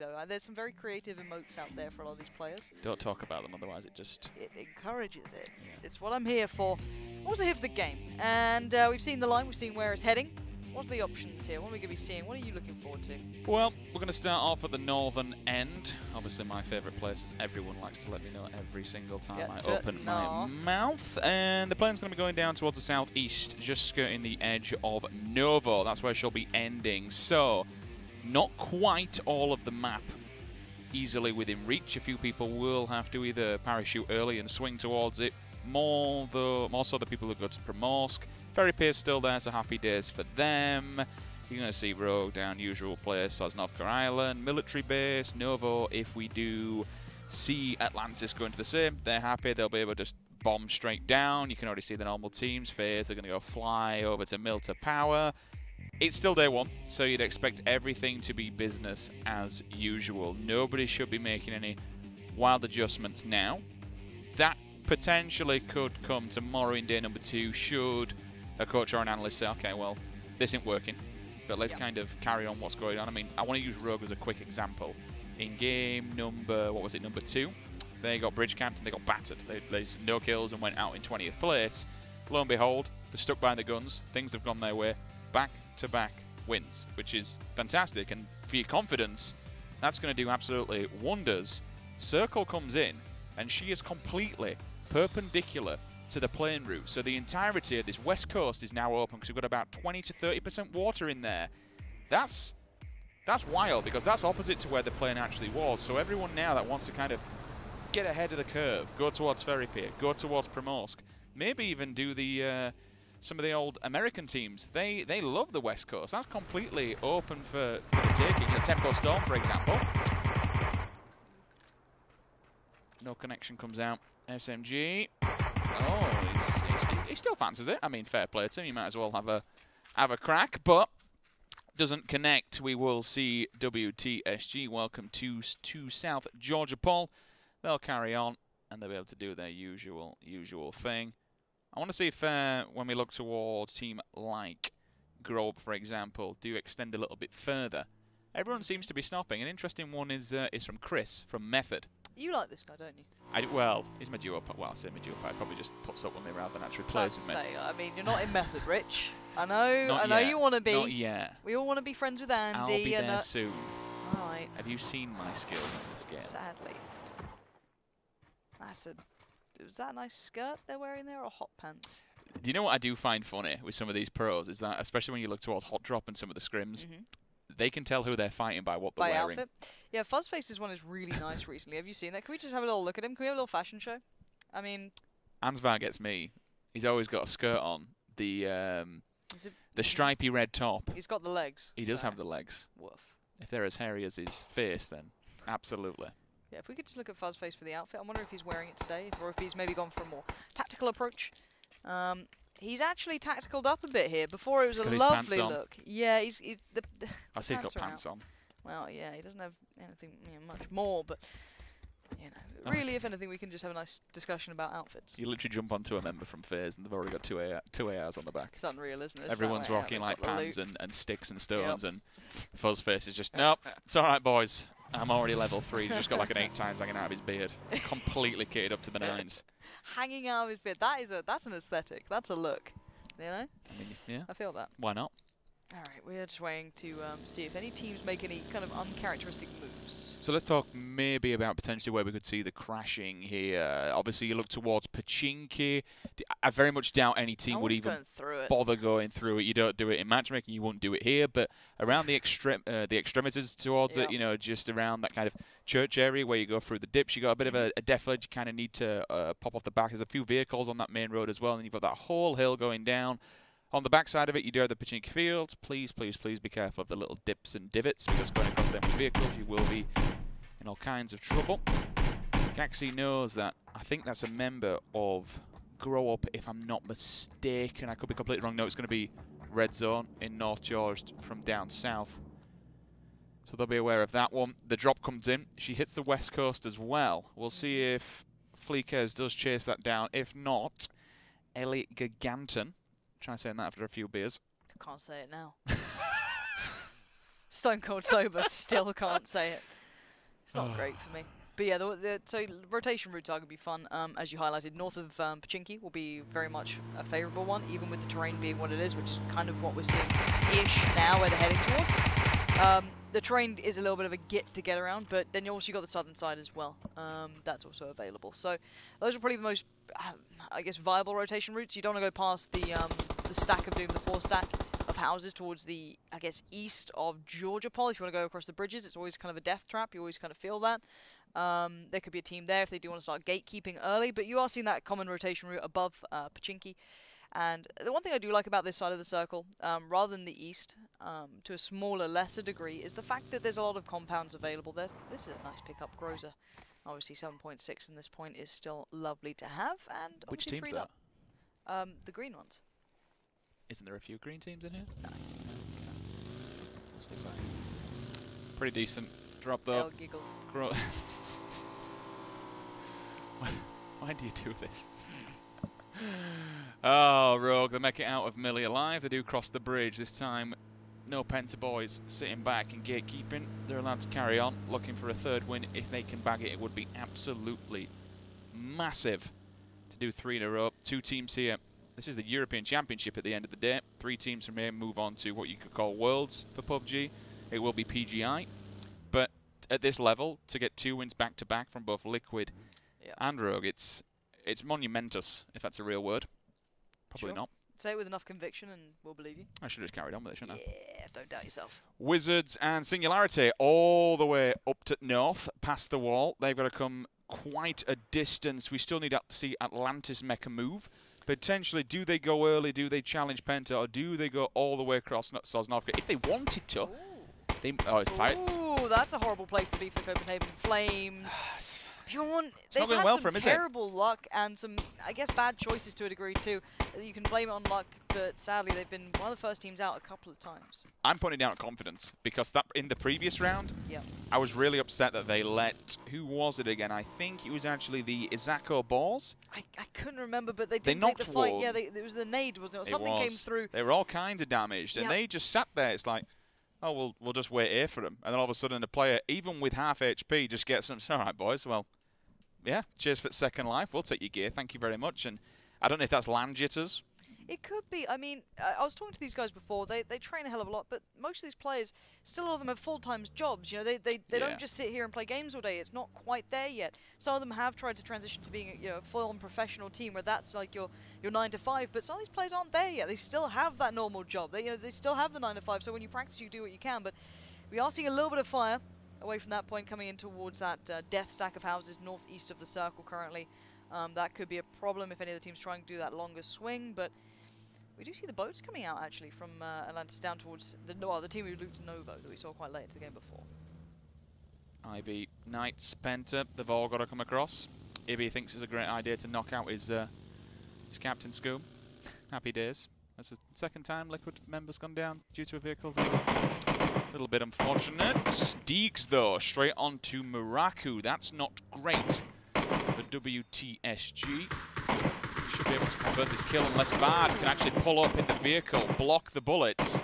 though. There's some very creative emotes out there for a lot of these players. Don't talk about them, otherwise it just... It encourages it. Yeah. It's what I'm here for. Also here for the game. And we've seen the line, we've seen where it's heading. What are the options here? What are we going to be seeing? What are you looking forward to? Well, we're going to start off at the northern end. Obviously, my favourite place, as everyone likes to let me know every single time I open my mouth. And the plane's going to be going down towards the southeast, just skirting the edge of Novo. That's where she'll be ending. So, not quite all of the map easily within reach. A few people will have to either parachute early and swing towards it. More so the people who go to Primorsk. Ferry Pier's still there, so happy days for them. You're going to see Rogue down usual place, so Sosnovka Island, military base, Novo. If we do see Atlantis going to the same, they're happy. They'll be able to just bomb straight down. You can already see the normal teams. Faze, they're going to go fly over to Milta Power. It's still day one, so you'd expect everything to be business as usual. Nobody should be making any wild adjustments now. That potentially could come tomorrow in day number 2, should a coach or an analyst say, okay, well, this ain't working, but let's kind of carry on what's going on. I mean, I want to use Rogue as a quick example. In game number, what was it, number 2, they got bridge camped and they got battered. They no kills and went out in 20th place. Lo and behold, they're stuck by the guns. Things have gone their way. Back-to-back wins, which is fantastic. And for your confidence, that's going to do absolutely wonders. Circle comes in, and she is completely perpendicular to the plane route. So the entirety of this west coast is now open because we've got about 20 to 30% water in there. That's wild, because that's opposite to where the plane actually was. So everyone now that wants to kind of get ahead of the curve, go towards Ferry Pier, go towards Primorsk, maybe even do the some of the old American teams. They love the west coast. That's completely open for the taking. Tempo Storm, for example. No connection comes out. SMG. Oh, he still fancies it. I mean, fair play to him. You might as well have a crack, but doesn't connect. We will see WTSG. Welcome to South Georgia, Paul. They'll carry on, and they'll be able to do their usual thing. I want to see if when we look towards team like Grow Up, for example, do extend a little bit further. Everyone seems to be stopping. An interesting one is from Chris from Method. You like this guy, don't you? Well, he's my duo. Well, I say my duo. Probably just puts up with me rather than actually plays with me. I mean, you're not in Method, Rich. I know. Not I know yet. You want to be. Not yet. We all want to be friends with Andy. I'll be there soon. All right. Have you seen my skills in this game? Sadly. Was that a nice skirt they're wearing there, or hot pants? Do you know what I do find funny with some of these pros is that, especially when you look towards Hot Drop and some of the scrims, they can tell who they're fighting by what they're wearing. Outfit. Yeah, Fuzzface's one is really nice recently. Have you seen that? Can we just have a little look at him? Can we have a little fashion show? I mean, Ansvar gets me. He's always got a skirt on. The stripy red top. He's got the legs. He does have the legs. Woof. If they're as hairy as his face, then absolutely. Yeah, if we could just look at Fuzzface for the outfit. I wonder if he's wearing it today, or if he's maybe gone for a more tactical approach. He's actually tacticaled up a bit here. Before it was a lovely look. Yeah, I see he's got pants on. Well, yeah, he doesn't have anything much more, but really, if anything, we can just have a nice discussion about outfits. You literally jump onto a member from Faze, and they've already got two ARs on the back. It's unreal, isn't it? Everyone's rocking like pans and sticks and stones, and Fuzzface is just, nope, it's all right, boys. I'm already level 3. He's just got like an 8 times hanging out of his beard. Completely kitted up to the nines. Hanging out of his beard. That's an aesthetic. That's a look. You know? I mean, yeah. I feel that. Why not? All right, we're just waiting to see if any teams make any kind of uncharacteristic moves. So let's talk maybe about potentially where we could see the crashing here. Obviously, you look towards Pachinki. I very much doubt any team would even bother going through it. You don't do it in matchmaking. You won't do it here. But around the extremities towards it, just around that kind of church area where you go through the dips, you got a bit of a defilage. You kind of need to pop off the back. There's a few vehicles on that main road as well, and you've got that whole hill going down. On the back side of it, you do have the Pachinki fields. Please, please, please be careful of the little dips and divots, because going across them with vehicles, you will be in all kinds of trouble. Gaxi knows that. I think that's a member of Grow Up, if I'm not mistaken. I could be completely wrong. No, it's going to be Redzone in North Georgia from down south. So they'll be aware of that one. The drop comes in. She hits the west coast as well. We'll see if Fleekers does chase that down. If not, Elgiganten. Try saying that after a few beers. Can't say it now. Stone cold sober, still can't say it. It's not great for me. But yeah, so rotation routes are going to be fun. As you highlighted, north of Pochinki will be very much a favourable one, even with the terrain being what it is, which is kind of what we're seeing-ish now where they're heading towards. The terrain is a little bit of a to get around, but then you also got the southern side as well. That's also available. So those are probably the most, I guess, viable rotation routes. You don't want to go past the stack of Doom, the 4 stack of houses towards the, I guess, east of Georgia Pol. If you want to go across the bridges, it's always kind of a death trap. You always kind of feel that. There could be a team there if they do want to start gatekeeping early, but you are seeing that common rotation route above Pochinki. And the one thing I do like about this side of the circle, rather than the east, to a smaller, lesser degree, is the fact that there's a lot of compounds available there. This is a nice pickup, Groza. Obviously 7.6 in this point is still lovely to have, and which team's that? The green ones. Isn't there a few green teams in here? No. Okay. We'll stick back. Pretty decent drop though. Giggle. Why do you do this? Oh, Rogue, they make it out of Millie alive. They do cross the bridge. This time, no Penta boys sitting back and gatekeeping. They're allowed to carry on, looking for a third win. If they can bag it, it would be absolutely massive to do 3 in a row. 2 teams here. This is the European Championship at the end of the day. 3 teams from here move on to what you could call Worlds for PUBG. It will be PGI. But at this level, to get 2 wins back-to-back from both Liquid and Rogue, it's monumentous, if that's a real word. Probably not. Say it with enough conviction and we'll believe you. I should have just carried on with it, shouldn't I? Yeah, don't doubt yourself. Wizards and Singularity all the way up to north, past the wall. They've got to come quite a distance. We still need to see Atlantis make a move. Potentially, do they go early? Do they challenge Penta? Or do they go all the way across Sosnovka? If they wanted to, oh, it's tight. Ooh, that's a horrible place to be for the Copenhagen Flames. Bjorn, they've had well some terrible luck and some, I guess, bad choices to a degree too. You can blame it on luck, but sadly they've been one of the first teams out a couple of times. I'm putting down confidence because that in the previous round, I was really upset that they let, who was it again? I think it was actually the Izako Boars. I couldn't remember, but they did take the fight. Yeah, it was the nade, wasn't it? Or something came through. They were all kinds of damaged, and they just sat there. It's like, oh, we'll just wait here for them. And then all of a sudden, the player, even with half HP, just gets them. All right, boys, well, yeah, cheers for second life. We'll take your gear. Thank you very much. And I don't know if that's land jitters. It could be. I mean, I was talking to these guys before. They train a hell of a lot, but most of these players, still a lot of them have full-time jobs. You know, they don't just sit here and play games all day. It's not quite there yet. Some of them have tried to transition to being a full-on professional team where that's like your 9 to 5. But some of these players aren't there yet. They still have that normal job. They still have the 9 to 5. So when you practice, you do what you can. But we are seeing a little bit of fire away from that point, coming in towards that death stack of houses northeast of the circle currently. That could be a problem if any of the teams trying to do that longer swing, but we do see the boats coming out actually from Atlantis down towards the team who looped Novo that we saw quite late into the game before. Ivy, Knights, Penta, they've all got to come across. Ibby thinks it's a great idea to knock out his captain Scoom. Happy days. That's the second time Liquid member's gone down due to a vehicle. A little bit unfortunate. Steegs, though, straight on to Muraku. That's not great for WTSG. Should be able to convert this kill unless Bard can actually pull up in the vehicle, block the bullets.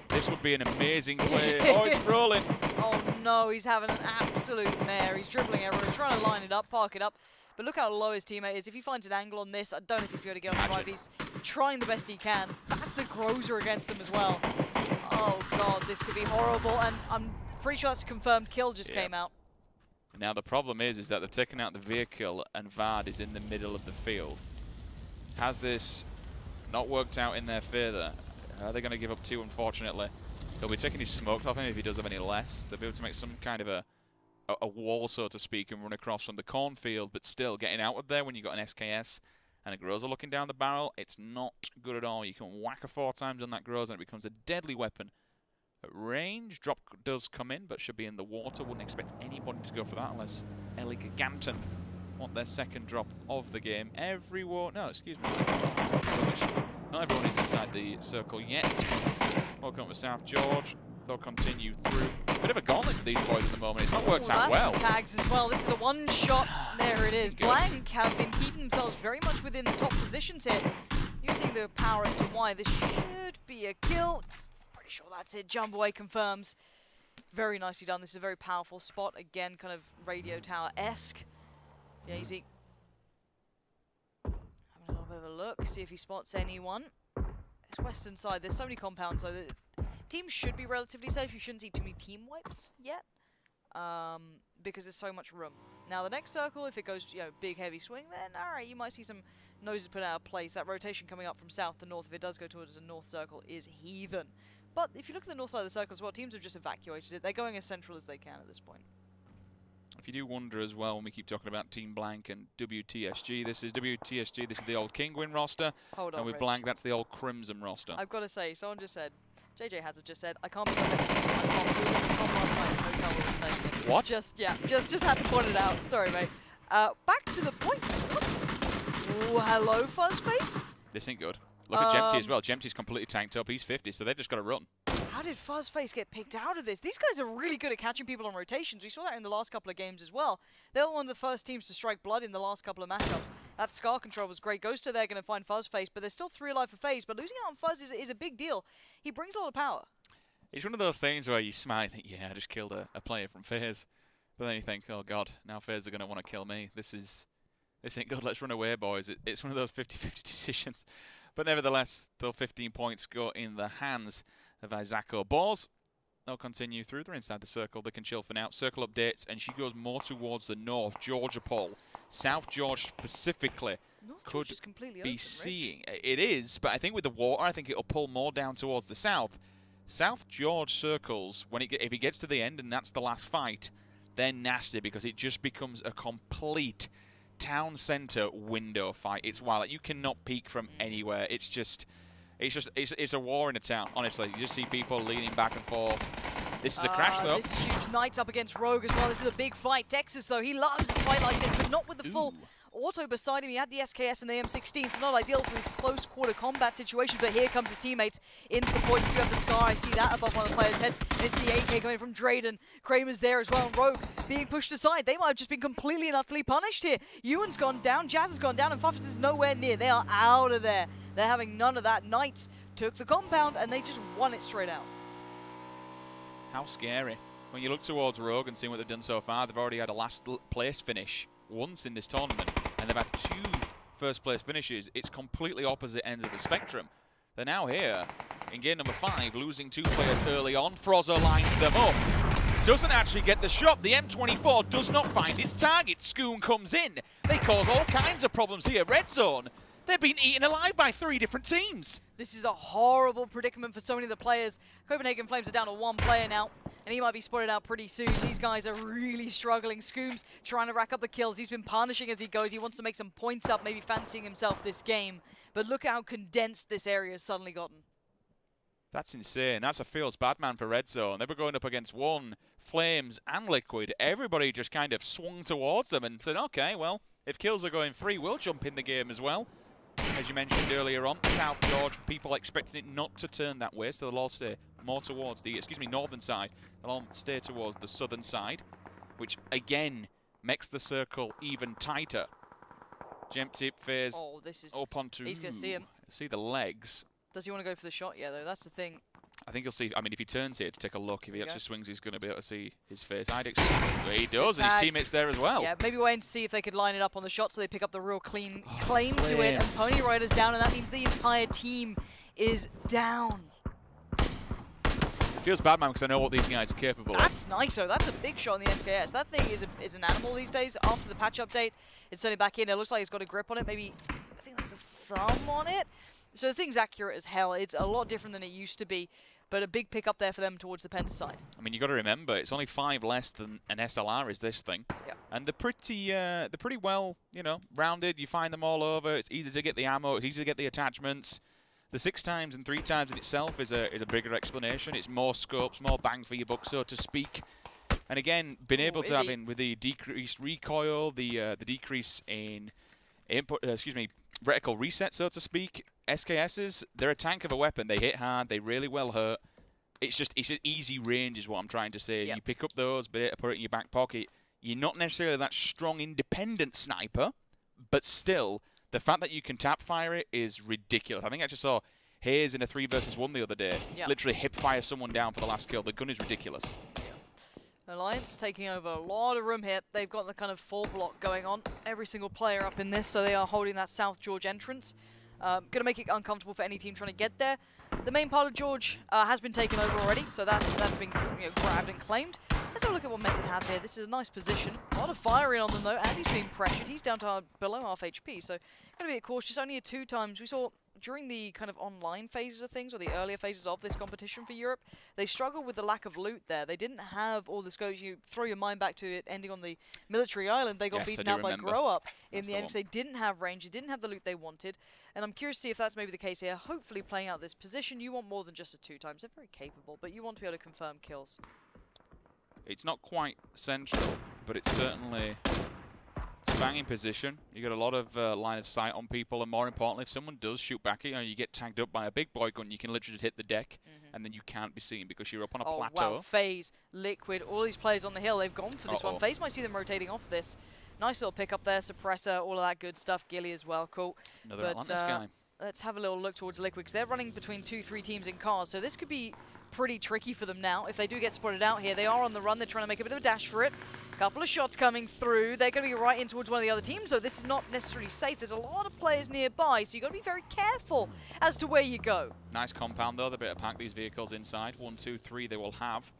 This would be an amazing play. Oh, it's rolling. Oh, no, he's having an absolute mare. He's dribbling everywhere, trying to line it up, park it up. But look how low his teammate is. If he finds an angle on this, I don't know if he's going to get on the right. He's trying the best he can. That's the Groza against them as well. Oh, God, this could be horrible. And I'm pretty sure that's a confirmed kill just came out. Now, the problem is that they've taken out the vehicle and Vard is in the middle of the field. Has this not worked out in their favour? Are they going to give up 2, unfortunately? He'll be taking his smoke off him if he does have any less. They'll be able to make some kind of a wall, so to speak, and run across from the cornfield, but still getting out of there when you've got an SKS and a Groza looking down the barrel, it's not good at all. You can whack her 4 times on that Groza and it becomes a deadly weapon. At range, drop does come in, but should be in the water. Wouldn't expect anybody to go for that unless Elgiganten want their second drop of the game. Everyone, no, excuse me, not everyone is inside the circle yet. Welcome to South George. They'll continue through. Bit of a gauntlet for these boys at the moment. It's not worked out well. Tags as well. This is a one-shot. There it is. Blank have been keeping themselves very much within the top positions here. You're seeing the power as to why this should be a kill. Pretty sure that's it. Jump away confirms. Very nicely done. This is a very powerful spot. Again, kind of radio tower-esque. Yazy having a little bit of a look, see if he spots anyone. It's western side. There's so many compounds, so the teams should be relatively safe. You shouldn't see too many team wipes yet, because there's so much room. Now, the next circle, if it goes, big, heavy swing, then all right, you might see some noses put out of place. That rotation coming up from south to north, if it does go towards the north circle, is heathen. But if you look at the north side of the circle as well, teams have just evacuated it. They're going as central as they can at this point. If you do wonder as well, when we keep talking about Team Blank and WTSG, this is WTSG, this is the old Kinguin roster. Hold on, and with Rich. Blank, that's the old Crimson roster. I've got to say, someone just said, JJ Hazard just said, I can't be perfect. What? Just had to point it out. Sorry, mate. Back to the point. What? Ooh, hello, Fuzzface. This ain't good. Look at Jempty as well. Jempty's completely tanked up. He's 50, so they've just got to run. How did Fuzzface get picked out of this? These guys are really good at catching people on rotations. We saw that in the last couple of games as well. They were one of the first teams to strike blood in the last couple of matchups. That Scar control was great. Ghost there going to find Fuzzface, but there's still 3 alive for Faze. But losing out on Fuzz is a big deal. He brings a lot of power. It's one of those things where you smile and think, yeah, I just killed a player from Faze. But then you think, oh god, now Faze are going to want to kill me. This ain't good. Let's run away, boys. It's one of those 50-50 decisions. But nevertheless, the 15 points go in the hands of Izako Boars. They'll continue through. They're inside the circle. They can chill for now. Circle updates, and she goes more towards the north. Georgia Pole. South George specifically North could George is completely be open, seeing. It is, but I think with the water, I think it'll pull more down towards the south. South George circles, if he gets to the end and that's the last fight, they're nasty because it just becomes a complete town center window fight. It's wild. You cannot peek from anywhere. It's a war in a town, honestly. You just see people leaning back and forth. This is a crash, though. This is huge. Knights up against Rogue as well. This is a big fight. Texas, though, he loves a fight like this, but not with the full auto beside him. He had the SKS and the M16, so not ideal for his close quarter combat situation, but here comes his teammates in support. You do have the Scar. I see that above one of the players' heads. And it's the AK coming from Drayden. Kramer's there as well, and Rogue being pushed aside. They might have just been completely and utterly punished here. Ewan's gone down, Jazz has gone down, and Fuffers is nowhere near. They are out of there. They're having none of that. Knights took the compound, and they just won it straight out. How scary. When you look towards Rogue and see what they've done so far, they've already had a last place finish once in this tournament, and they've had 2 first place finishes. It's completely opposite ends of the spectrum. They're now here in game number 5, losing 2 players early on. Frozzer lines them up. Doesn't actually get the shot. The M24 does not find its target. Schoon comes in. They cause all kinds of problems here. Redzone. They've been eaten alive by 3 different teams. This is a horrible predicament for so many of the players. Copenhagen Flames are down to 1 player now, and he might be spotted out pretty soon. These guys are really struggling. Scoom's trying to rack up the kills. He's been punishing as he goes. He wants to make some points up, maybe fancying himself this game. But look how condensed this area has suddenly gotten. That's insane. That's a feels bad man for Redzone. They were going up against One, Flames, and Liquid. Everybody just kind of swung towards them and said, okay, well, if kills are going free, we'll jump in the game as well. As you mentioned earlier on, South George, people expecting it not to turn that way, so they'll all stay more towards the, northern side. They'll all stay towards the southern side, which again makes the circle even tighter. Jempty, Faze, up onto. He's going to see him. See the legs. Does he want to go for the shot? Yeah, though, that's the thing. I think you'll see, I mean, if he turns here to take a look, if he actually swings, he's going to be able to see his face. He does, and his teammates there as well. Yeah, maybe waiting to see if they could line it up on the shot so they pick up the real clean claim to it. And Pony Rider's down, and that means the entire team is down. It feels bad, man, because I know what these guys are capable of. That's nice, though. That's a big shot on the SKS. That thing is an animal these days. After the patch update, it's turning back in. It looks like it's got a grip on it. Maybe, I think there's a thumb on it. So the thing's accurate as hell. It's a lot different than it used to be, but a big pick up there for them towards the Penta side. I mean, you got to remember, it's only 5 less than an SLR is this thing. Yeah. And they're pretty well, rounded. You find them all over. It's easy to get the ammo. It's easy to get the attachments. The 6 times and 3 times in itself is a bigger explanation. It's more scopes, more bang for your buck, so to speak. And again, being able to have in with the decreased recoil, the decrease in input, reticle reset, so to speak. SKSs, they're a tank of a weapon. They hit hard. They really well hurt. It's an easy range is what I'm trying to say. Yep. You pick up those, but put it in your back pocket. You're not necessarily that strong, independent sniper, but still, the fact that you can tap fire it is ridiculous. I think I just saw Hayes in a 3 versus 1 the other day. Literally hip-fire someone down for the last kill. The gun is ridiculous. Alliance taking over a lot of room here. They've got the kind of 4 block going on. Every single player up in this, so they are holding that South George entrance. Going to make it uncomfortable for any team trying to get there. The main part of George has been taken over already, so that's been grabbed and claimed. Let's have a look at what Method have here. This is a nice position. A lot of firing on them though, and he's being pressured. He's down to below half HP, so got to be cautious. Only 2 times we saw during the kind of online phases of things, or the earlier phases of this competition for Europe, they struggled with the lack of loot there. They didn't have all the scopes. You throw your mind back to it ending on the military island. They got beaten out by Grow Up in the end because they didn't have range, they didn't have the loot they wanted. And I'm curious to see if that's maybe the case here. Hopefully playing out this position, you want more than just a 2 times. They're very capable, but you want to be able to confirm kills. It's not quite central, but it's certainly... It's a banging position. You got a lot of line of sight on people, and more importantly, if someone does shoot back at you and you get tagged up by a big boy gun, you can literally just hit the deck, and then you can't be seen because you're up on a plateau. Wow, Faze, Liquid, all these players on the hill, they've gone for this one. Faze might see them rotating off this. Nice little pick up there, suppressor, all of that good stuff. Gilly as well, cool. Another Atlantis guy. Let's have a little look towards Liquid, because they're running between 2-3 teams in cars, so this could be pretty tricky for them now. If they do get spotted out here, they are on the run. They're trying to make a bit of a dash for it. Couple of shots coming through. They're going to be right in towards one of the other teams, so this is not necessarily safe. There's a lot of players nearby, so you've got to be very careful as to where you go. Nice compound, though. They're able to pack these vehicles inside. 1, 2, 3 they will have.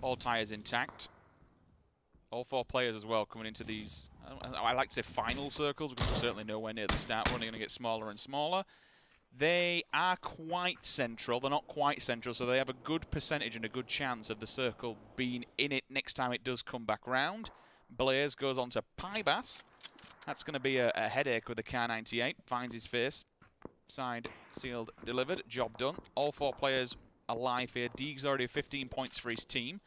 All tyres intact. All 4 players as well coming into these, I like to say final circles, because we're certainly nowhere near the start. We're only going to get smaller and smaller. They are quite central. They're not quite central, so they have a good percentage and a good chance of the circle being in it next time it does come back round. Blaze goes on to Pybas. That's going to be a headache with the Kar98. Finds his face. Side sealed, delivered. Job done. All 4 players alive here. Deeg's already 15 points for his team.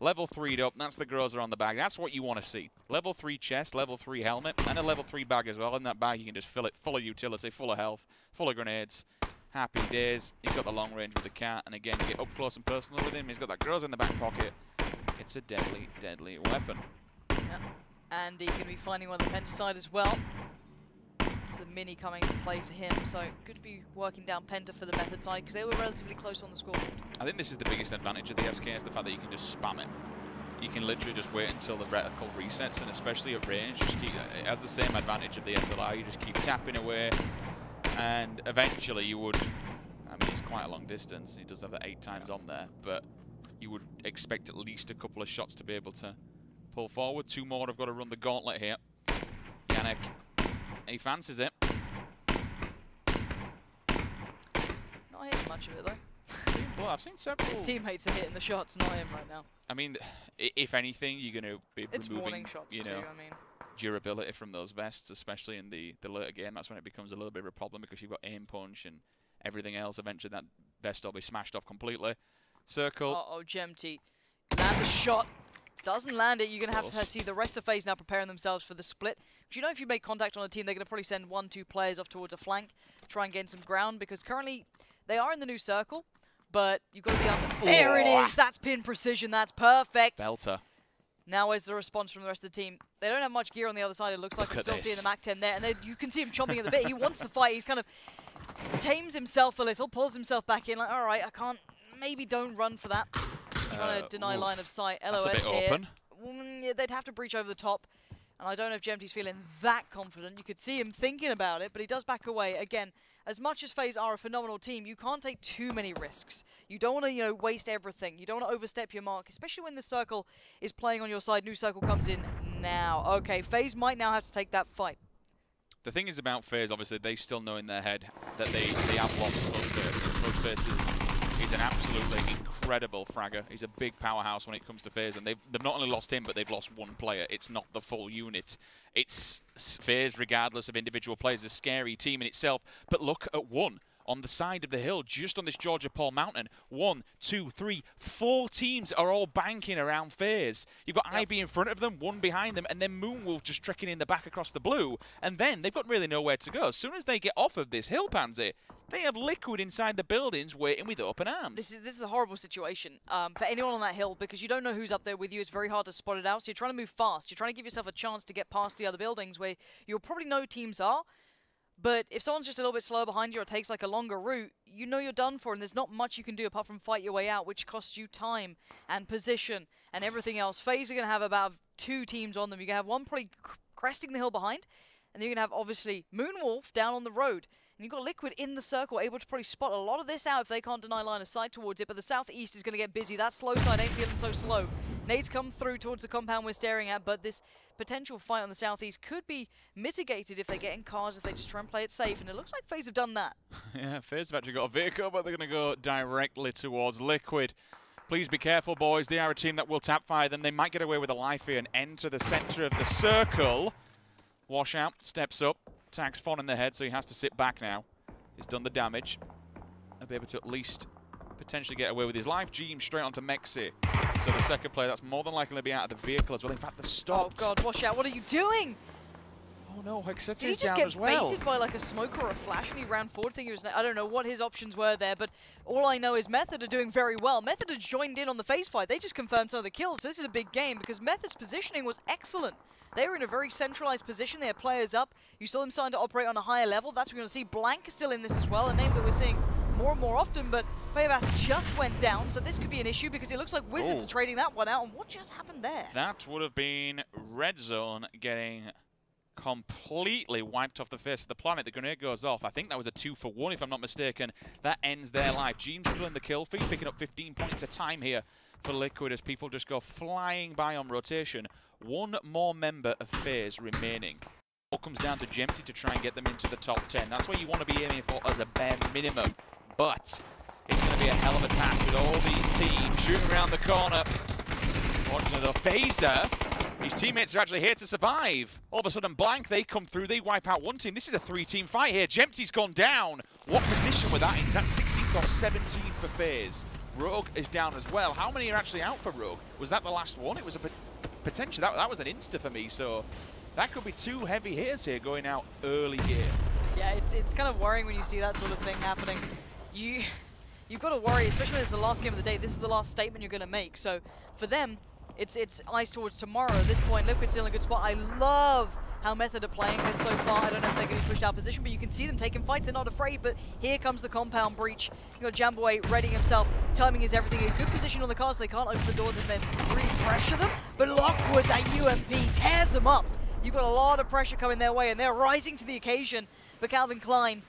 Level 3'd up, that's the grozer on the bag. That's what you want to see. Level 3 chest, level 3 helmet, and a level 3 bag as well. In that bag, you can just fill it full of utility, full of health, full of grenades. Happy days. He's got the long range with the cat, and again, you get up close and personal with him. He's got that grozer in the back pocket. It's a deadly, deadly weapon. Yeah. And he can be finding one on the Penta side as well. It's the mini coming to play for him, so good to be working down Penta for the Method side, because they were relatively close on the scoreboard. I think this is the biggest advantage of the SK, is the fact that you can just spam it. You can literally just wait until the reticle resets, and especially at range, just keep, it has the same advantage of the SLR. You just keep tapping away, and eventually you would, I mean, it's quite a long distance. He does have that 8 times on there, but you would expect at least a couple of shots to be able to pull forward. 2 more have got to run the gauntlet here. Yannick. He fancies it. Not hitting much of it though. Well, I've seen several. His teammates are hitting the shots, not him right now. I mean, if anything, you're going to be removing, shots you know, durability from those vests, especially in the later game. That's when it becomes a little bit of a problem, because you've got aim punch and everything else. Eventually, that vest will be smashed off completely. Circle. Uh-oh, Gemty. Land the shot. Doesn't land it. You're going to have to see the rest of Faze now preparing themselves for the split. But you know, if you make contact on a team, they're going to probably send 1-2 players off towards a flank, try and gain some ground, because currently they are in the new circle, but you've got to be under. There it is. That's pin precision. That's perfect. Belter. Now where's the response from the rest of the team? They don't have much gear on the other side. It looks like. I'm still seeing the MAC-10 there, and you can see him chomping at the bit. He wants to fight. He's kind of tames himself a little, pulls himself back in, like, all right, I can't. Maybe don't run for that. Trying to deny line of sight. LOS that's a bit here. Open. Yeah, they'd have to breach over the top, and I don't know if Gemty's feeling that confident. You could see him thinking about it, but he does back away. Again, as much as FaZe are a phenomenal team, you can't take too many risks. You don't want to, you know, waste everything. You don't want to overstep your mark, especially when the circle is playing on your side. New circle comes in now. Okay, FaZe might now have to take that fight. The thing is about FaZe, obviously, they still know in their head that they have lost Close Faces. He's an absolutely incredible fragger. He's a big powerhouse when it comes to FaZe, and they've not only lost him, but they've lost 1 player. It's not the full unit. It's FaZe, regardless of individual players, a scary team in itself. But look at 1 on the side of the hill, just on this Georgia Paul Mountain. 1, 2, 3, 4 teams are all banking around FaZe. You've got IB in front of them, 1 behind them, and then Moonwolf just trekking in the back across the blue. And then they've got really nowhere to go. As soon as they get off of this hill, Pansy, they have Liquid inside the buildings waiting with open arms. This is a horrible situation for anyone on that hill, because you don't know who's up there with you. It's very hard to spot it out, so you're trying to move fast. You're trying to give yourself a chance to get past the other buildings where you'll probably know teams are. But if someone's just a little bit slower behind you or takes like a longer route, you know you're done for, and there's not much you can do apart from fight your way out, which costs you time and position and everything else. FaZe are going to have about 2 teams on them. You're going to have one probably cresting the hill behind, and then you're going to have, obviously, Moonwolf down on the road. And you've got Liquid in the circle, able to probably spot a lot of this out if they can't deny line of sight towards it. But the southeast is going to get busy. That slow side ain't feeling so slow. Nades come through towards the compound we're staring at, but this potential fight on the southeast could be mitigated if they get in cars, if they just try and play it safe. And it looks like FaZe have done that. Yeah, FaZe have actually got a vehicle, but they're going to go directly towards Liquid. Please be careful, boys. They are a team that will tap fire them. They might get away with a life here and enter the center of the circle. Washout steps up, tags Fon in the head, so he has to sit back now. He's done the damage. He'll be able to at least potentially get away with his life. Geem straight onto Mexi. So the second player, that's more than likely to be out of the vehicle as well. In fact, they've stopped. Oh, God, Washout, what are you doing? Oh, no, Hexetti is down as well. Did he just get baited by like a smoke or a flash and he ran forward? I don't know what his options were there, but all I know is Method are doing very well. Method has joined in on the FaZe fight. They just confirmed some of the kills, so this is a big game because Method's positioning was excellent. They were in a very centralized position. They had players up. You saw them starting to operate on a higher level. That's what we're going to see. Blank is still in this as well, a name that we're seeing more and more often, but Paybass just went down, so this could be an issue because it looks like Wizards are trading that one out. And what just happened there? That would have been Redzone getting completely wiped off the face of the planet. The grenade goes off. I think that was a 2-for-1 if I'm not mistaken. That ends their life. Gene's still in the kill feed, picking up 15 points a time here for Liquid as people just go flying by on rotation. One more member of FaZe remaining. All comes down to Jempty to try and get them into the top 10. That's what you want to be aiming for as a bare minimum. But it's going to be a hell of a task with all these teams shooting around the corner. Fortunately, the Phaser, his teammates are actually here to survive. All of a sudden, Blank, they come through, they wipe out one team. This is a 3-team fight here. Jempty's gone down. What position were that in? Is that 16th or 17th for FaZe? Rogue is down as well. How many are actually out for Rogue? Was that the last one? It was a potential. That was an insta for me, so that could be 2 heavy hitters here going out early game. Yeah, it's kind of worrying when you see that sort of thing happening. You've got to worry, especially when it's the last game of the day. This is the last statement you're going to make. So for them, it's eyes towards tomorrow. At this point, Liquid's still in a good spot. I love how Method are playing this so far. I don't know if they're getting pushed out of position, but you can see them taking fights. They're not afraid, but here comes the compound breach. You've got Jamboy readying himself. Timing is everything. A good position on the cars. So they can't open the doors and then re-pressure them. But Lockwood, that UMP, tears them up. You've got a lot of pressure coming their way, and they're rising to the occasion. But Calvin Klein,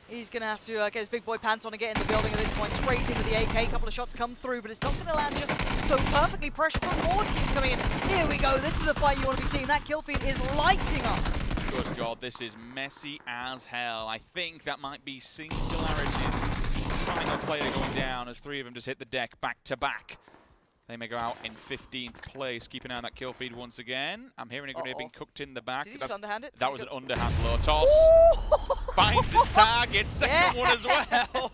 he's going to have to get his big boy pants on and get in the building at this point. Sprays in with the AK. A couple of shots come through, but it's not going to land just so perfectly. Pressure from more teams coming in. Here we go. This is the fight you want to be seeing. That kill feed is lighting up. Good God, this is messy as hell. I think that might be Singularity's final player going down as 3 of them just hit the deck back to back. They may go out in 15th place. Keep an eye on that kill feed once again. I'm hearing a grenade being cooked in the back. Did he just underhand it? That was an underhand low toss. Finds his target. Second one as well.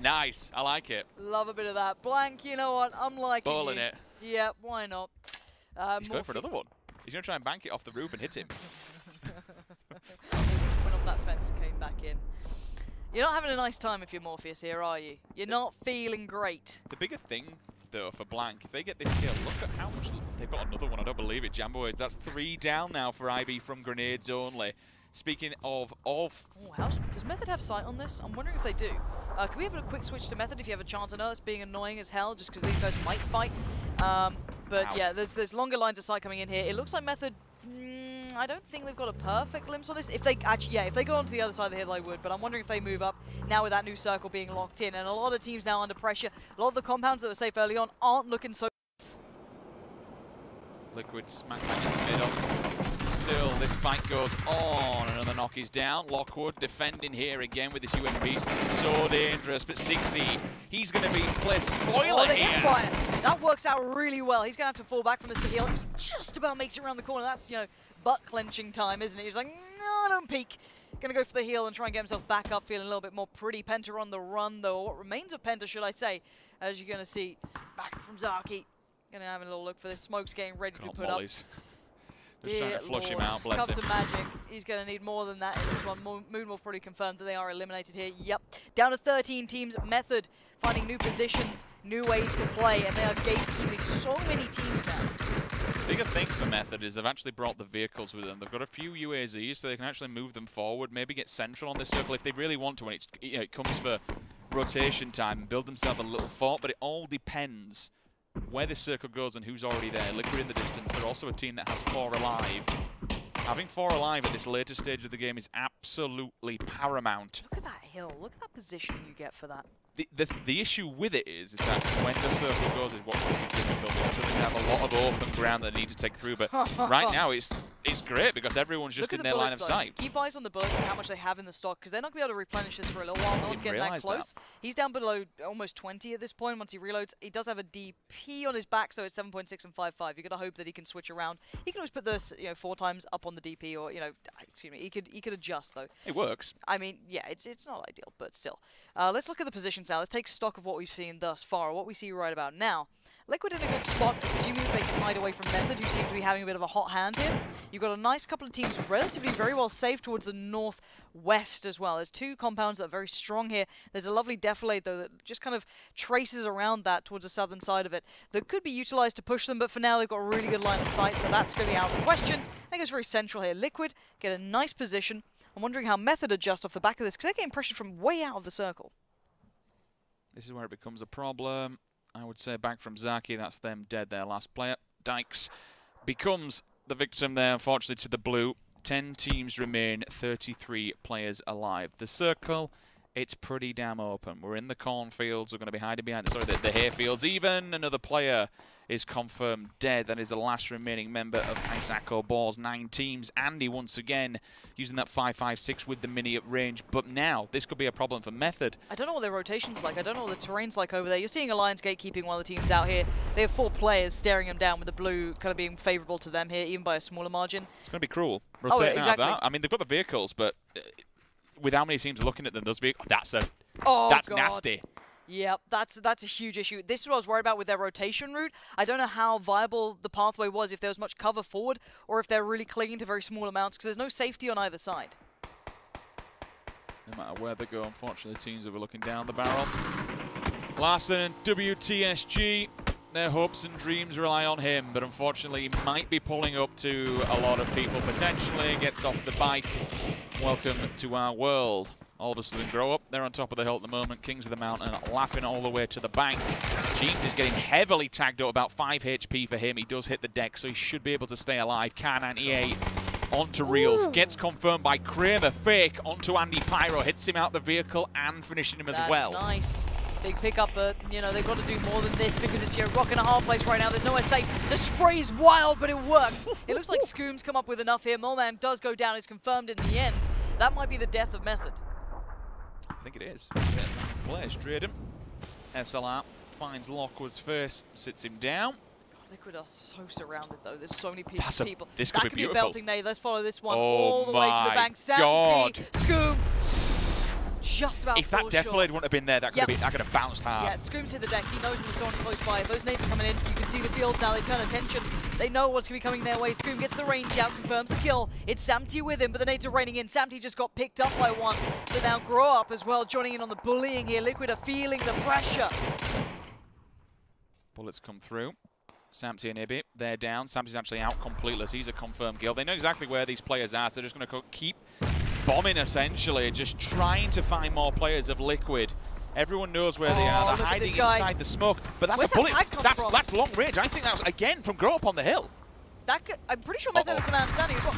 Nice. I like it. Love a bit of that. Blank, you know what? I'm liking Bowling it. Yeah, why not? He's going for another one. He's going to try and bank it off the roof and hit him. Went off that fence and came back in. You're not having a nice time if you're Morpheus here, are you? You're not feeling great. The bigger thing, though, for Blank, if they get this kill, look at how much they've got. Another one. I don't believe it. Jambo, that's 3 down now for IB from grenades only. Speaking of oh, does Method have sight on this? I'm wondering if they do. Can we have a quick switch to Method if you have a chance? I know it's being annoying as hell just because these guys might fight. But yeah, there's longer lines of sight coming in here. It looks like Method, I don't think they've got a perfect glimpse on this. If they actually, yeah, if they go onto the other side of the hill, I would. But I'm wondering if they move up now with that new circle being locked in. And a lot of teams now under pressure. A lot of the compounds that were safe early on aren't looking so. Liquid smack bang in the middle. Still, this fight goes on. Another knock is down. Lockwood defending here again with his UMP. It's so dangerous, but Sixy, he's going to be placed spoiler here. Fire. That works out really well. He's going to have to fall back from this to heal. Just about makes it around the corner. That's, you know, butt clenching time, isn't it? He's like, no, don't peek. Going to go for the heal and try and get himself back up, feeling a little bit more pretty. Penta on the run, though. What remains of Penta, should I say, as you're going to see back from Zharki. Going to have a little look for this. Smoke's getting ready to be put up. Just trying to flush him out, bless him. Cups of magic. He's going to need more than that in this one. Moonwolf probably confirmed that they are eliminated here. Yep. Down to 13 teams. Method finding new positions, new ways to play, and they are gatekeeping so many teams now. The bigger thing for Method is they've actually brought the vehicles with them. They've got a few UAZs, so they can actually move them forward, maybe get central on this circle if they really want to when it's, it comes for rotation time and build themselves a little fort, but it all depends where this circle goes and who's already there. Liquid in the distance, they're also a team that has 4 alive. Having 4 alive at this later stage of the game is absolutely paramount. Look at that hill, look at that position you get for that. The issue with it is that when the circle goes is what can be difficult, because they have a lot of open ground that they need to take through, but right now it's great because everyone's just in their line of sight. Keep eyes on the bullets and how much they have in the stock, because they're not going to be able to replenish this for a little while. No one's getting that close. He's down below almost 20 at this point. Once he reloads, he does have a DP on his back, so it's 7.6 and 5.5. You've got to hope that he can switch around. He can always put this 4 times up on the DP, or excuse me, he could adjust though. It works. I mean, yeah, it's not ideal, but still. Let's look at the positions now. Let's take stock of what we've seen thus far, or what we see right about now. Liquid in a good spot, assuming that they can hide away from Method, who seem to be having a bit of a hot hand here. You've got a nice couple of teams relatively very well safe towards the northwest as well. There's 2 compounds that are very strong here. There's a lovely defilade, though, that just kind of traces around that towards the southern side of it that could be utilized to push them, but for now they've got a really good line of sight, so that's going to be out of the question. I think it's very central here. Liquid get a nice position. I'm wondering how Method adjust off the back of this, because they're getting pressured from way out of the circle. This is where it becomes a problem. I would say back from Zharki, that's them dead, their last player. Dykes becomes the victim there, unfortunately, to the blue. 10 teams remain, 33 players alive. The circle, it's pretty damn open. We're in the cornfields, we're going to be hiding behind the hayfields. Even another player is confirmed dead. That is the last remaining member of Izako Boars. 9 teams. Andy once again using that 5.56 with the mini at range. But now this could be a problem for Method. I don't know what their rotation's like. I don't know what the terrain's like over there. You're seeing Alliance gatekeeping one of the teams out here. They have 4 players staring them down with the blue kind of being favourable to them here, even by a smaller margin. It's going to be cruel. Rotating exactly. out of that. I mean, they've got the vehicles, but with how many teams looking at them, those vehicles, that's God. nasty. Yep, that's a huge issue. This is what I was worried about with their rotation route. I don't know how viable the pathway was, if there was much cover forward, or if they're really clinging to very small amounts, because there's no safety on either side. No matter where they go, unfortunately, teams will be looking down the barrel. Larson and WTSG, their hopes and dreams rely on him, but unfortunately he might be pulling up to a lot of people potentially. Gets off the bike. Welcome to our world. All of a sudden grow up. They're on top of the hill at the moment. Kings of the Mountain laughing all the way to the bank. James is getting heavily tagged up, about 5 HP for him. He does hit the deck, so he should be able to stay alive. Can and EA onto Reels. Gets confirmed by Kramer. Fake onto Andy Pyro. Hits him out the vehicle and finishing him as well. That's nice. Big pickup, but they've got to do more than this, because it's rock and a hard place right now. There's nowhere safe. The spray is wild, but it works. It looks like Scoom's come up with enough here. Moleman does go down. It's confirmed in the end. That might be the death of Method. I think it is. Players trade him. SLR finds Lockwood's face, sits him down. Liquid are so surrounded though. There's so many people. This that could be a belting nade. Let's follow this one oh all the way to the bank. Sanity, Scoom. Just about. If that defilade wouldn't have been there, that could have bounced hard. Yeah, Scoom's hit the deck. He knows there's someone close by. If those nades are coming in, you can see the field now. They turn attention. They know what's going to be coming their way. Scoom gets the range out, confirms the kill. It's Samty with him, but the nades are raining in. Samty just got picked up by one. So now Grow Up as well, joining in on the bullying here. Liquid are feeling the pressure. Bullets come through. Samty and Ibby, they're down. Samty's actually out completely. He's a confirmed kill. They know exactly where these players are, so they're just going to keep bombing, essentially, just trying to find more players of Liquid. Everyone knows where they are. They're hiding inside the smoke. But that's a bullet. That's long range. I think that was, again, from Grow Up on the hill. I'm pretty sure Method has a man standing as well.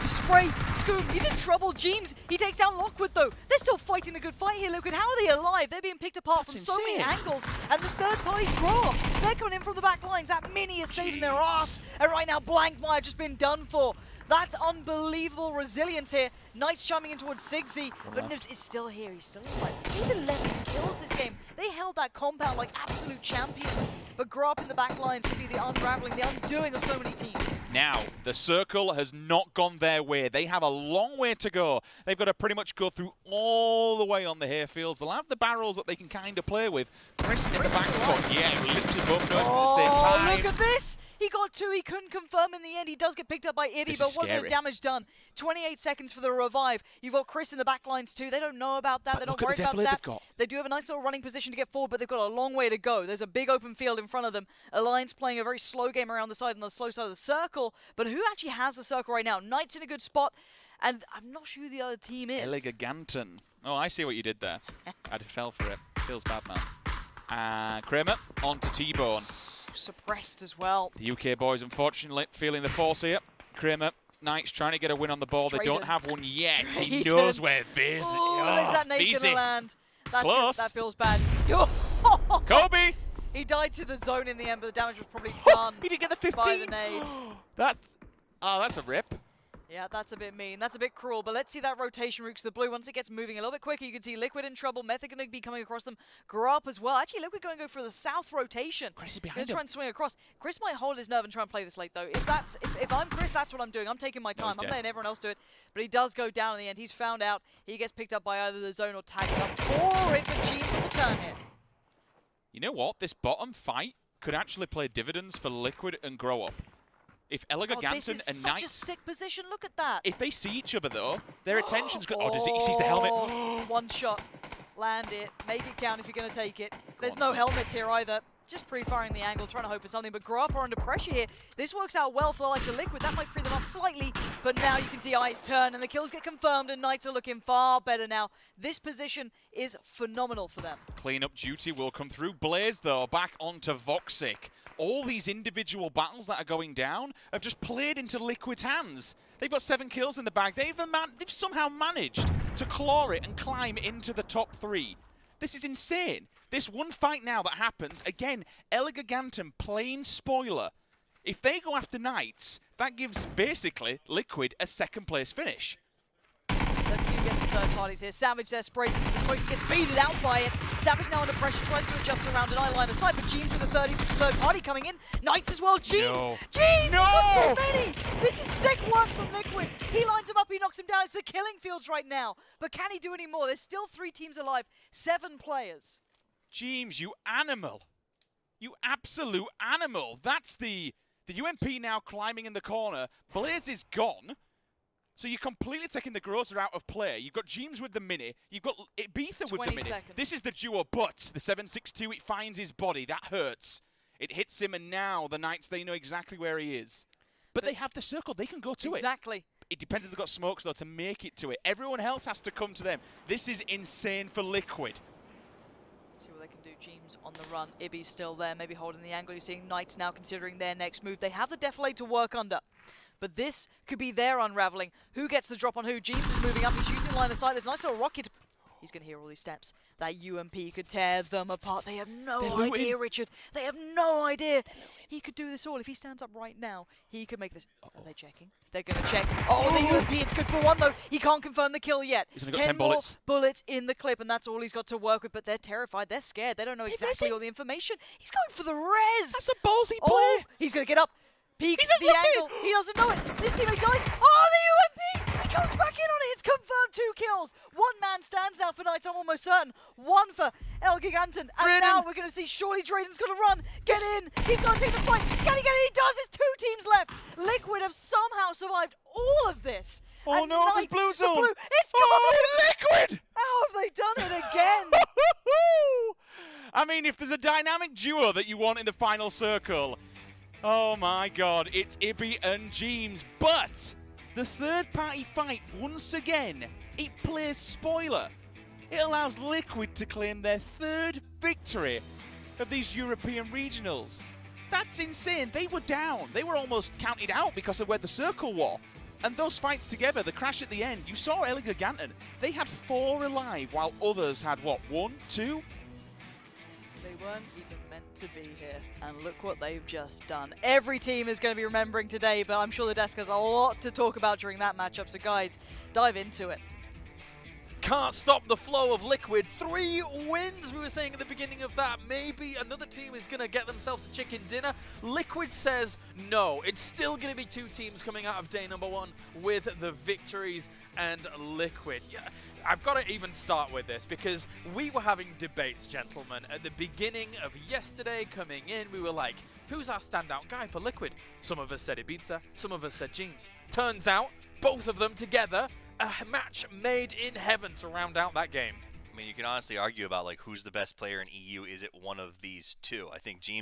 The spray, Scoom, he's in trouble. James, he takes down Lockwood, though. They're still fighting the good fight here, Liquid. How are they alive? They're being picked apart from so many angles. And the third party's Grow Up. They're coming in from the back lines. That mini is saving their ass. And right now, Blankmeyer just been done for. That's unbelievable resilience here. Knights chiming in towards Sigsy, but Nibs is still here. He's still alive. Even 11 kills this game. They held that compound like absolute champions. But Grow Up in the back lines could be the unraveling, the undoing of so many teams. Now, the circle has not gone their way. They have a long way to go. They've got to pretty much go through all the way on the hayfields. They'll have the barrels that they can kind of play with. Chris in the back foot. Yeah, literally both noticed at the same time. Look at this! He got 2. He couldn't confirm in the end. He does get picked up by Ibby, but what the damage done? 28 seconds for the revive. You've got Chris in the back lines too. They don't know about that. They're not worried about that. They do have a nice little running position to get forward, but they've got a long way to go. There's a big open field in front of them. Alliance playing a very slow game around the side on the slow side of the circle, but who actually has the circle right now? Knights in a good spot, and I'm not sure who the other team is. Elgiganten. Oh, I see what you did there. I fell for it. Feels bad, man. Kramer onto T-Bone. Suppressed as well. The UK boys, unfortunately, feeling the force here. Kramer, Knights trying to get a win on the ball. They don't have one yet. He knows where Faze is. Oh, is that naked gonna land? That's close. That feels bad. Kobe! He died to the zone in the end, but the damage was probably done. He didn't get the 15. By the nade. That's a rip. Yeah, that's a bit mean. That's a bit cruel. But let's see that rotation route to the blue. Once it gets moving a little bit quicker, you can see Liquid in trouble. Method going to be coming across them. Grow up as well. Actually, Liquid going to go for the south rotation. Chris is behind him. Try and swing across. Chris might hold his nerve and try and play this late, though. If I'm Chris, that's what I'm doing. I'm taking my time. I'm letting everyone else do it. But he does go down in the end. He's found out. He gets picked up by either the zone or tagged up for it. But Jeeves on the turn here. You know what? This bottom fight could actually play dividends for Liquid and Grow Up. If Elgiganten and Knights... such a sick position, look at that. If they see each other, though, their attention's got... does he sees the helmet? One shot. Land it. Make it count if you're going to take it. There's no helmets here either. Just pre-firing the angle, trying to hope for something. But Grow Up are under pressure here. This works out well for the likes of Liquid. That might free them up slightly. But now you can see Ice turn, and the kills get confirmed, and Knights are looking far better now. This position is phenomenal for them. Clean-up duty will come through. Blaze, though, back onto Voxic. All these individual battles that are going down have just played into Liquid's hands. They've got 7 kills in the bag. They've somehow managed to claw it and climb into the top 3. This is insane. This one fight now that happens, again, Elgiganten plain spoiler. If they go after Knights, that gives basically Liquid a 2nd place finish. Let's see who gets the third parties here. Savage there sprays into the smoke and gets beaten out by it. Savage now under pressure, tries to adjust around an eye line of sight, but Jeems with the third party coming in. Knights as well, Jeems! No. Jeems! No! Not too many! This is sick work from Liquid. He lines him up, he knocks him down. It's the killing fields right now. But can he do any more? There's still 3 teams alive, 7 players. Jeems, you animal. You absolute animal. That's the UMP now climbing in the corner. Blaze is gone. So you're completely taking the Grocer out of play. You've got Jeems with the mini. You've got Ibiza with the mini. Seconds. This is the duo, but the 7.62, it finds his body. That hurts. It hits him, and now the Knights, they know exactly where he is. But they have the circle. They can go to it. Exactly. It depends if they've got smokes, though, to make it to it. Everyone else has to come to them. This is insane for Liquid. See what they can do. Jeems on the run. Ibby's still there, maybe holding the angle. You're seeing Knights now considering their next move. They have the defilade to work under. But this could be their unraveling. Who gets the drop on who? Jeems is moving up. He's using line of sight. There's a nice little rocket. He's going to hear all these steps. That UMP could tear them apart. They have no idea, Richard. They have no idea. He could do this all. If he stands up right now, he could make this. Are they checking? They're going to check. Oh, the UMP. It's good for 1, though. He can't confirm the kill yet. He's only got 10 bullets. Bullets in the clip, and that's all he's got to work with. But they're terrified. They're scared. They don't know exactly all the information. He's going for the res. That's a ballsy play. Oh, he's going to get up. Peeks the angle. He doesn't know it. This teammate dies. Oh, the UMP! He comes back in on it. It's confirmed 2 kills. 1 man stands now for Knights, I'm almost certain. 1 for Elgiganten. And now we're going to see surely Drayden's going to run. Get in. He's going to take the fight. Can he get it? He does. There's 2 teams left. Liquid have somehow survived all of this. Oh, and no, the blue zone. It's gone. Liquid! How have they done it again? I mean, if there's a dynamic duo that you want in the final circle, oh my god, it's Ibby and Jeems. But the third-party fight, once again, it plays spoiler. It allows Liquid to claim their 3rd victory of these European regionals. That's insane. They were down. They were almost counted out because of where the circle was. And those fights together, the crash at the end, you saw Elgiganten. They had 4 alive, while others had, what, 1, 2? They weren't even meant to be here, and look what they've just done. Every team is going to be remembering today, but I'm sure the desk has a lot to talk about during that matchup, so guys, dive into it. Can't stop the flow of Liquid. 3 wins, we were saying at the beginning of that. Maybe another team is going to get themselves a chicken dinner. Liquid says no. It's still going to be 2 teams coming out of day number 1 with the victories, and Liquid. Yeah, I've got to even start with this because we were having debates, gentlemen, at the beginning of yesterday coming in. We were like, who's our standout guy for Liquid? Some of us said Ibiza, some of us said Jeans. Turns out, both of them together, a match made in heaven to round out that game. I mean, you can honestly argue about like who's the best player in EU. Is it one of these two? I think James